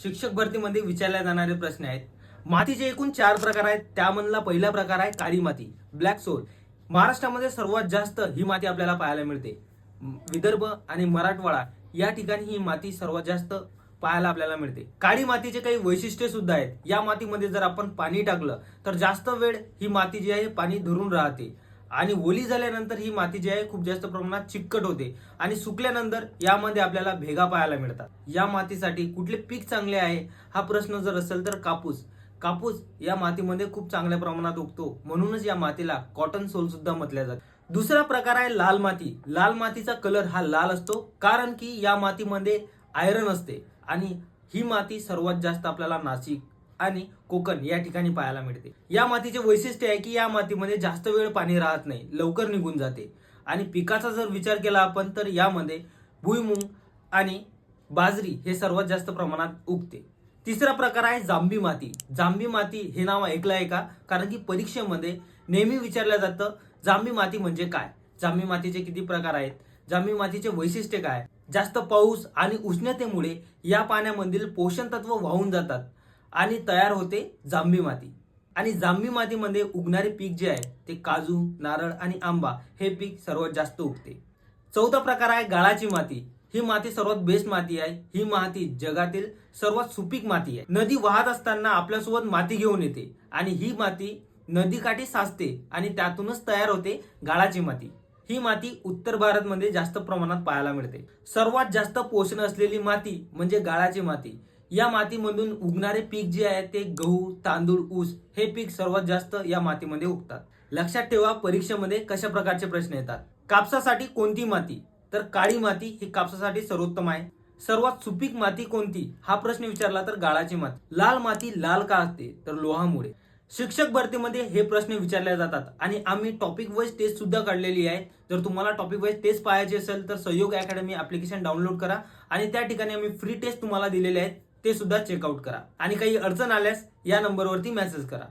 शिक्षक भरतीमध्ये विचारले जाणारे प्रश्न आहेत. मातीचे एकूण 4 प्रकार आहेत. त्यामधला पहिला प्रकार आहे काळी माती, ब्लॅक सोल. महाराष्ट्रामध्ये सर्वात जास्त ही माती आपल्याला पाहायला मिळते. विदर्भ आणि मराठवाडा या ठिकाणी ही माती सर्वात जास्त पाहायला आपल्याला मिळते. काळी मातीचे काही वैशिष्ट्ये सुद्धा आहेत. या मातीमध्ये जर आपण पाणी टाकलं तर जास्त वेळ ही माती जी आहे पाणी धरून राहते आणि ओली झाल्यानंतर ही माती जी आहे खूप जास्त प्रमाणात चिकट होते आणि सुकल्यानंतर यामध्ये आपल्याला भेगा पाहायला मिळतात. या मातीसाठी कुठले पीक चांगले आहे हा प्रश्न जर असेल तर कापूस. कापूस या मातीमध्ये खूप चांगल्या प्रमाणात उगतो, म्हणूनच या मातीला कॉटन सोल सुद्धा म्हटले जाते. दुसरा प्रकार आहे लाल माती. लाल मातीचा कलर हा लाल असतो कारण की या मातीमध्ये आयरन असते आणि ही माती सर्वात जास्त आपल्याला नाशिक आणि कोकण या ठिकाणी पाहायला मिळते. या मातीचे वैशिष्ट्य आहे की या मातीमध्ये जास्त वेळ पाणी राहत नाही, लवकर निघून जाते. आणि पिकाचा जर विचार केला आपण तर यामध्ये भुईमुग आणि बाजरी हे सर्वात जास्त प्रमाणात उगते. तिसरा प्रकार आहे जांभी माती. जांभी माती हे नाव ऐकलं आहे का? कारण की परीक्षेमध्ये नेहमी विचारलं जातं जांभी माती म्हणजे काय, जांभी मातीचे किती प्रकार आहेत, जांभी मातीचे वैशिष्ट्य काय. जास्त पाऊस आणि उष्णतेमुळे या पाण्यामधील पोषण तत्व वाहून जातात आणि तयार होते जांभी माती. आणि जांभी मातीमध्ये उगणारे पीक जे आहे ते काजू, नारळ आणि आंबा हे पीक सर्वात जास्त उगते. चौथा प्रकार आहे गाळाची माती. ही माती सर्वात बेस्ट माती आहे. ही माती जगातील सर्वात सुपीक माती आहे. नदी वाहत असताना आपल्यासोबत माती घेऊन येते आणि ही माती नदीकाठी साचते आणि त्यातूनच तयार होते गाळाची माती. ही माती उत्तर भारतमध्ये जास्त प्रमाणात पाहायला मिळते. सर्वात जास्त पोषण असलेली माती म्हणजे गाळाची माती. या मातीमधून उगणारे पीक जे आहे ते गहू, तांदूळ, ऊस हे पीक सर्वात जास्त या मातीमध्ये उगतात. लक्षात ठेवा परीक्षेमध्ये कशा प्रकारचे प्रश्न येतात. कापसासाठी कोणती माती? तर काळी माती ही कापसासाठी सर्वोत्तम आहे. सर्वात सुपीक माती कोणती हा प्रश्न विचारला तर गाळाची माती. लाल माती लाल का असते? तर लोहामुळे. शिक्षक भरतीमध्ये हे प्रश्न विचारले जातात आणि आम्ही टॉपिक वाईज टेस्ट सुद्धा काढलेली आहे. जर तुम्हाला टॉपिक वाईज टेस्ट पाहायची असेल तर सहयोग अकॅडमी ऍप्लिकेशन डाउनलोड करा आणि त्या ठिकाणी आम्ही फ्री टेस्ट तुम्हाला दिलेले आहेत, ते सुद्धा चेकआउट करा. आणि काही अडचण आल्यास या नंबरवरती मेसेज करा.